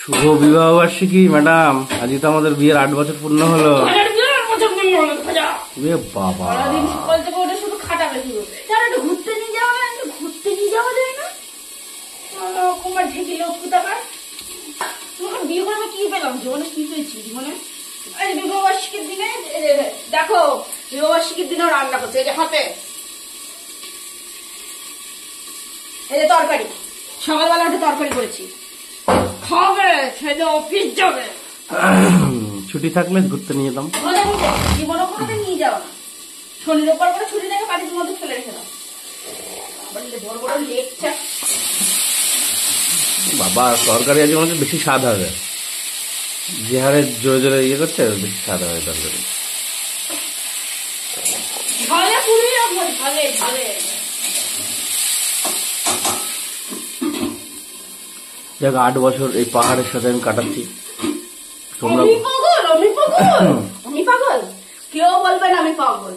শুভ বিবাহ বার্ষিকী ম্যাডাম, আজকে তো আমাদের বিয়ের 8 বছর পূর্ণ হলো। বাবা শুধু খাটাবে, শুধু একটু ঘুরতে নিয়ে যাওয়া না, একটু ঘুরতে নিয়ে যাওয়া যায় না? কুমার ঢেকে লোক কোথাকার। তোমাকে বিয়ে করে কি পেলাম? জীবনে কি পেয়েছি জীবনে? বিবাহ বার্ষিকীর দিনে দেখো, বিবাহ বার্ষিকীর দিনেও রান্না করছে। এই যে হাতে এই যে তরকারি, সকালবেলা একটা তরকারি করেছি, খাবে, খেয়ে অফিস যাবে। ছুটি থাকলে ঘুরতে নিয়ে যেতাম। জীবনে কোনোদিন নিয়ে যাও না। শনির ওপর করে ছুটি থেকে বাড়ির মধ্যে ফেলে রেখে দাও। বড় বড় লেকচার। বাবা তরকারি আজকে মনে হচ্ছে বেশি স্বাদ হবে, যে হারে জোরে জোরে ইয়ে করছে বেশি স্বাদ হবে তরকারি। ভালে পুরি ভালে ভালে। দেখ 8 বছর এই পাহাড়ের সাথে আমি কাটাচ্ছি। তোমরা আমি পাগল, কেউ বলবে না আমি পাগল।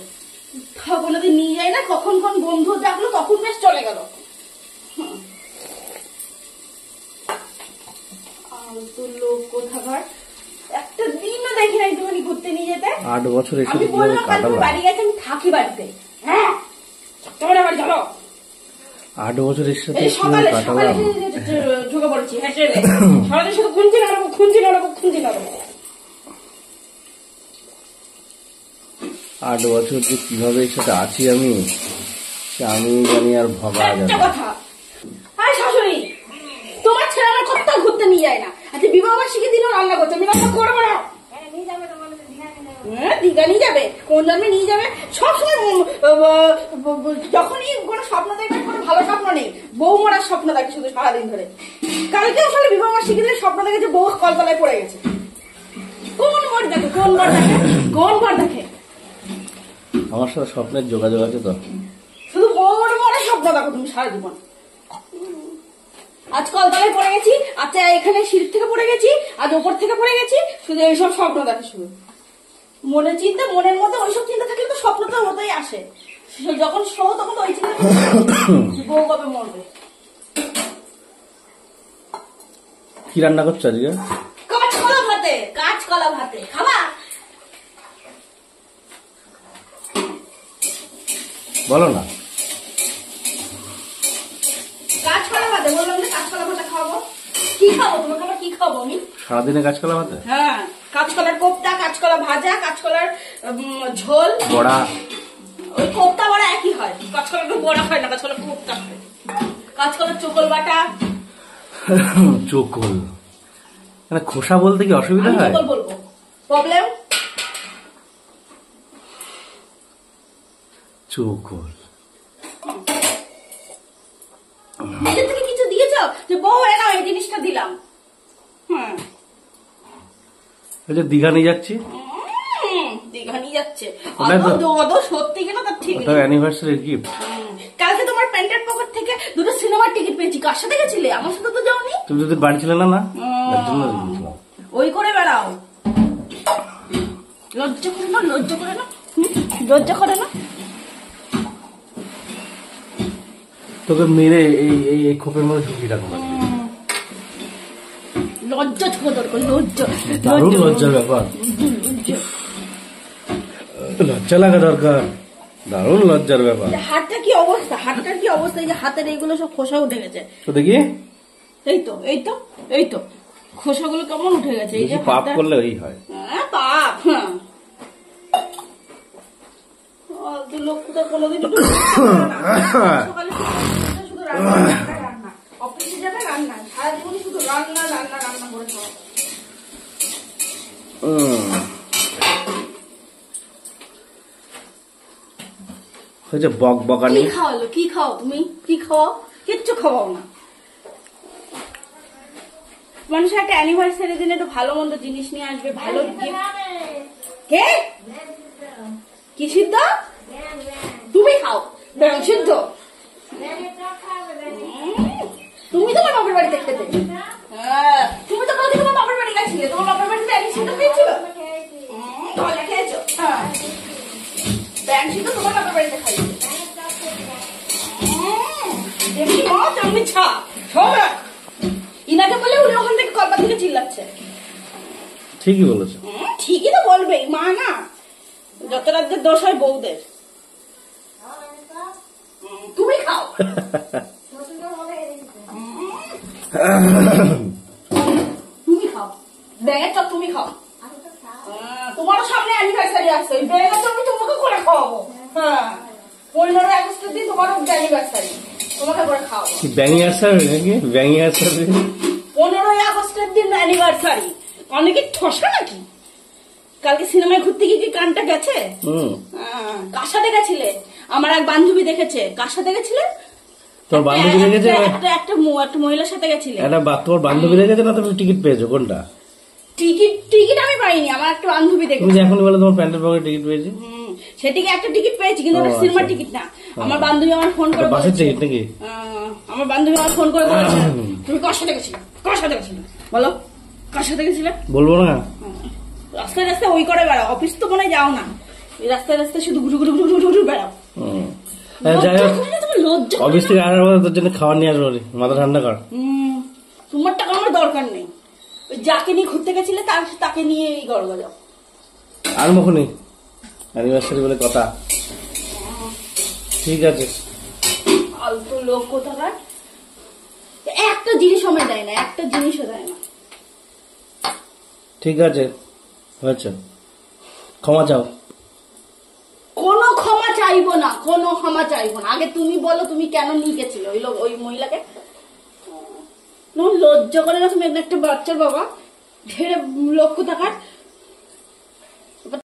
কোনোদিন নিয়ে যাই না, কখন কোন বন্ধু ডাকলো তখন বেশ চলে গেল। লোক কোথাকার, একটা দিনও দেখি না একটুখানি ঘুরতে নিয়ে যেতে। 8 বছর এসে আমি বললাম বাড়ি গেছে, আমি থাকি বাড়িতে। হ্যাঁ চলো বাড়ি চলো। 8 বছর এর সাথে কাটালাম, ঢুকে পড়েছি হেঁটে সারাদিন শুধু খুঁজছি নাড়াবো খুঁজছি নাড়াবো খুঁজছি নাড়াবো। 8 বছর যে কিভাবে এর সাথে আছি আমি জানি। আর ভাবা যাবে কথা। আরে শাশুড়ি, তোমার ছেলে আমার কোথাও ঘুরতে নিয়ে যায় না। আচ্ছা বিবাহ বার্ষিকীর দিনও রান্না করছে, আমি রান্না করবো না। দীঘা নিয়ে যাবে, কোন জন্মে নিয়ে যাবে? সবসময় যখনই কোনো স্বপ্ন দেখবে, কোনো ভালো স্বপ্ন নেই, বউ মরার স্বপ্ন দেখে শুধু সারাদিন ধরে। কালকেও আসলে বিবাহ বার্ষিকীর দিনে স্বপ্ন দেখেছে বউ কলতলায় পড়ে গেছে। কোন বর দেখে, কোন বর দেখে, কোন বর দেখে? আমার সাথে স্বপ্নের যোগাযোগ আছে তো। শুধু বউ মরার স্বপ্ন দেখো তুমি সারা জীবন। আজ কলতলায় পড়ে গেছি, আচ্ছা এখানে সিঁড়ি থেকে পড়ে গেছি, আজ ওপর থেকে পড়ে গেছি, শুধু এইসব স্বপ্ন দেখে। শুধু মনের চিন্তা, মনের মধ্যে ওইসব চিন্তা থাকলে তো স্বপ্ন তো হতেই আসে। যখন শো তখন তো ওই চিন্তা বউ কবে মরবে। কি রান্না করছো আজকে? কাঁচকলা ভাতে, কাঁচকলা ভাতে খাবা? বলো না। কাঁচকলা ভাতে বললাম না, কাঁচকলা ভাতে খাবো। কি খাবো তোমাকে? আবার কি খাবো আমি? সারাদিনে কাঁচকলা ভাতে? হ্যাঁ, কাঁচকলার কোপ্তা, কাঁচকলা ভাজা, কাঁচকলার ঝোল, বড়া। ওই কোপ্তা বড়া একই হয়। কাঁচকলার বড়া খায় না, কাঁচকলার কোপ্তা খায়। কাঁচকলার চোকল বাটা। চোকল মানে খোসা বলতে কি অসুবিধা হয়? চোকল বলবো, প্রবলেম? চোকল নিজে থেকে কিছু দিয়েছ যে বউ এনাও এই জিনিসটা দিলাম। দীঘা নিয়ে যাচ্ছি। দীঘা নিয়ে যাচ্ছে সত্যি কিনা তার ঠিক নেই। Anniversary gift. কালকে তোমার প্যান্টের পকেট থেকে দুটো সিনেমার টিকিট পেয়েছি। কার সাথে গেছিলে? আমার সাথে তো যাওনি। তুমি যদি বাড়ি ছিলে না। ওই করে বেড়াও। লজ্জা করে না, লজ্জা করে না, লজ্জা করে না। তোকে মেরে এই খোপের মধ্যে ঢুকিয়ে রাখবো। লজ্জা ছোট দরকার, লজ্জা। দারুণ লজ্জার ব্যাপার। লজ্জা লাগা দরকার, দারুণ লজ্জার ব্যাপার। হাতটা কি অবস্থা? হাতটার কি অবস্থা? এই যে হাতের এইগুলো সব খোসা উঠে গেছে। তো দেখি। এই তো এই তো এই তো খোসাগুলো কেমন উঠে গেছে। এই যে পাপ করলে ওই হয়। পাপ। লোক কোনোদিন শুধু রান্না, অফিসে যাবে রান্না, সারা জীবনে শুধু রান্না রান্না রান্না করে খাওয়া। বক বকানি। খাওয়ালো? কি খাও তুমি? কি খাওয়াও? কিচ্ছু খাওয়াও না। মানুষের একটা অ্যানিভার্সারি দিনে একটু ভালো মন্দ জিনিস নিয়ে আসবে, ভালো কে কি সিদ্ধ তুমি খাও? সিদ্ধ তুমি তোমার বাপের বাড়িতে খেতে। তুমি তো কালকে তোমার বাপের বাড়ি গেছিলে, তোমার বাপের বাড়িতে আমি সিদ্ধ খেয়েছিল। খেয়েছো? ব্যাং সিদ্ধ তোমার বাপের বাড়িতে খাইছে। তেমনি মাছ তেমনি ছা। ইনাকে বলে উনি ওখান থেকে কলপাত থেকে চিল্লাচ্ছে। ঠিকই বলেছো। ঠিকই তো বলবেই, মা না, যত রাজ্যের দোষ হয় বউদের। তুমি খাও। তুমি খাও ব্যাঙের চপ, তুমি খাও। তোমারও সামনে অ্যানিভার্সারি আসছে, ওই ব্যাঙের চপ আমি তোমাকে করে খাওয়াবো। হ্যাঁ, 15 আগস্টের দিন তোমার অ্যানিভার্সারি, তোমাকে করে খাওয়াবো। ব্যাঙিয়ার্সারি নাকি? ব্যাঙিয়ার্সারি 15 আগস্টের দিন অ্যানিভার্সারি, অনেকে ঠসা নাকি? কালকে সিনেমায় ঘুরতে গিয়ে কি কানটা গেছে? কার সাথে গেছিলে? আমার এক বান্ধবী দেখেছে। কার সাথে গেছিলে? তোর বান্ধবী দেখেছে? একটা মহিলার সাথে গেছিলে। তোর বান্ধবী দেখেছে না তুমি টিকিট পেয়েছো? কোনটা? টিকিট আমি পাইনি, আমার একটা বান্ধবী দেখেছে। তুমি এখন বলে তোমার প্যান্টের পকেটে টিকিট পেয়েছি। সেটিকে একটা টিকিট পেয়েছি, কিন্তু ওটা সিনেমার টিকিট না। আমার বান্ধবী আমার ফোন করে বাসের টিকিট নাকি? আমার বান্ধবী আমার ফোন করে বলেছে তুমি কার সাথে গেছিলে? কার সাথে গেছিলে বলো, কার সাথে গেছিলে? বলবো না। রাস্তায় রাস্তায় ওই করে বেড়াও, অফিস তো মনে যাও না, রাস্তায় রাস্তায় শুধু ঘুরু ঘুরু ঘুরু ঘুরু বেড়াও। যাই হোক, অফিস থেকে আসার পর তোর জন্য খাবার নিয়ে আসবো, মাথা ঠান্ডা কর। তোমার টাকা আমার দরকার নেই, যাকে নিয়ে ঘুরতে গেছিলে তাকে নিয়ে এই গড় যাও। আর মুখনি অ্যানিভার্সারি বলে কথা। ঠিক আছে, ফালতু লোক কোথাকার, একটা জিনিস আমায় দেয় না, একটা জিনিসও দেয় না। ঠিক আছে, হয়েছে, ক্ষমা চাও। কোনো ক্ষমা চাইবো না, কোনো ক্ষমা চাইবো না। আগে তুমি বলো তুমি কেন নিয়ে গেছিলে ওই মহিলাকে? লজ্জা করে না? তুমি একটা বাচ্চার বাবা, ঢেরে লোক কোথাকার।